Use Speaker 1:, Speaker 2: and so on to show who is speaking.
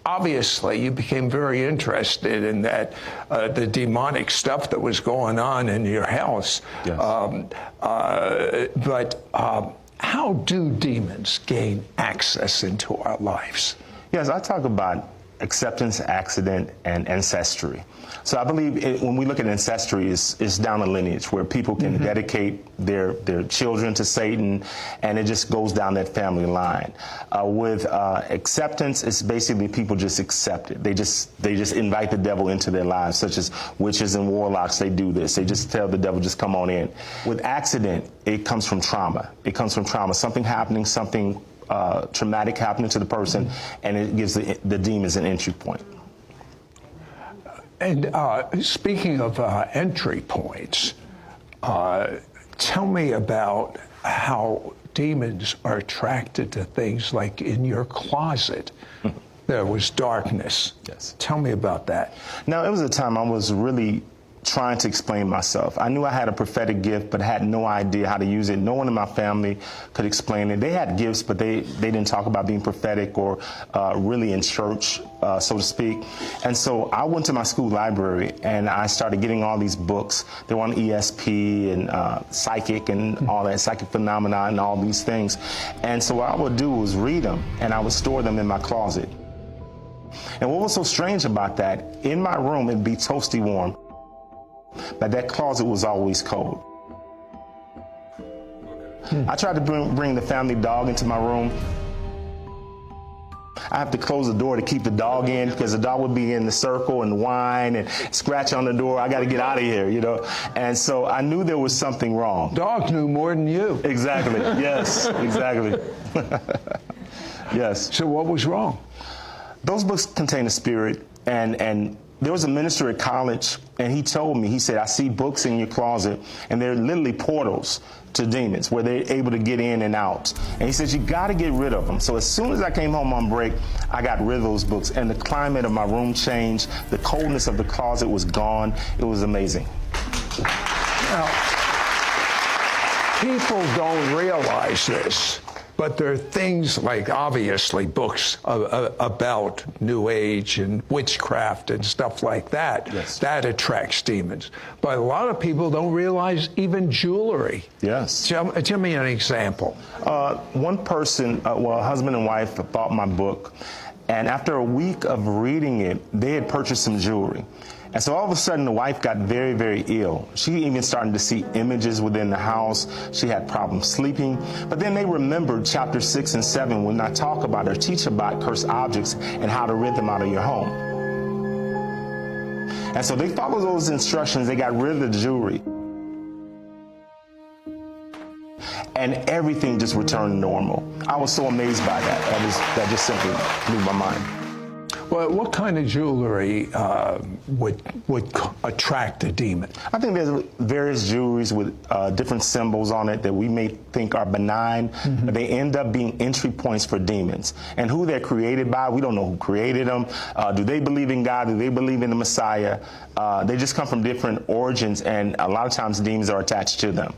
Speaker 1: obviously you became very interested in that, the demonic stuff that was going on in your house.
Speaker 2: Yes.
Speaker 1: How do demons gain access into our lives?
Speaker 2: Yes, I talk about acceptance, accident, and ancestry. So I believe when we look at ancestry, it's down a lineage where people can dedicate their children to Satan, and it just goes down that family line. With acceptance, it's basically people just accept it. They just invite the devil into their lives, such as witches and warlocks. They do this. They just tell the devil, just come on in. With accident, it comes from trauma. It comes from trauma. Something happening, something traumatic happening to the person, and it gives the demons an entry point.
Speaker 1: And speaking of entry points, tell me about how demons are attracted to things like in your closet. There was darkness.
Speaker 2: Yes.
Speaker 1: Tell me about that.
Speaker 2: Now, it was a time I was really trying to explain myself. I knew I had a prophetic gift, but had no idea how to use it. No one in my family could explain it. They had gifts, but they didn't talk about being prophetic or really in church, so to speak. And so I went to my school library and I started getting all these books. They were on ESP and psychic and all that, psychic phenomena and all these things. And so what I would do was read them, and I would store them in my closet. And what was so strange about that, in my room it'd be toasty warm, but that closet was always cold. I tried to bring the family dog into my room. I have to close the door to keep the dog in because the dog would be in the circle and whine and scratch on the door. I got to get out of here, you know. And so I knew there was something wrong.
Speaker 1: Dog knew more than you.
Speaker 2: Exactly. Yes, exactly. Yes.
Speaker 1: So what was wrong?
Speaker 2: Those books contain a spirit, and there was a minister at college, and he told me, he said, I see books in your closet, and they're literally portals to demons where they're able to get in and out. And he says, you got to get rid of them. So as soon as I came home on break, I got rid of those books, and the climate of my room changed. The coldness of the closet was gone. It was amazing.
Speaker 1: Now, people don't realize this, but there are things like, obviously, books about New Age and witchcraft and stuff like that.
Speaker 2: Yes.
Speaker 1: That attracts demons. But a lot of people don't realize even jewelry.
Speaker 2: Yes.
Speaker 1: Tell me an example.
Speaker 2: One person, a husband and wife, bought my book, and after a week of reading it, they had purchased some jewelry. And so all of a sudden, the wife got very, very ill. She even started to see images within the house. She had problems sleeping. But then they remembered chapter 6 and 7 when I talk about or teach about cursed objects and how to rid them out of your home. And so they followed those instructions. They got rid of the jewelry. And everything just returned normal. I was so amazed by that. That just simply blew my mind.
Speaker 1: Well, what kind of jewelry would attract a demon?
Speaker 2: I think there's various jewelries with different symbols on it that we may think are benign, but they end up being entry points for demons. And who they're created by, we don't know who created them. Do they believe in God? Do they believe in the Messiah? They just come from different origins, and a lot of times demons are attached to them.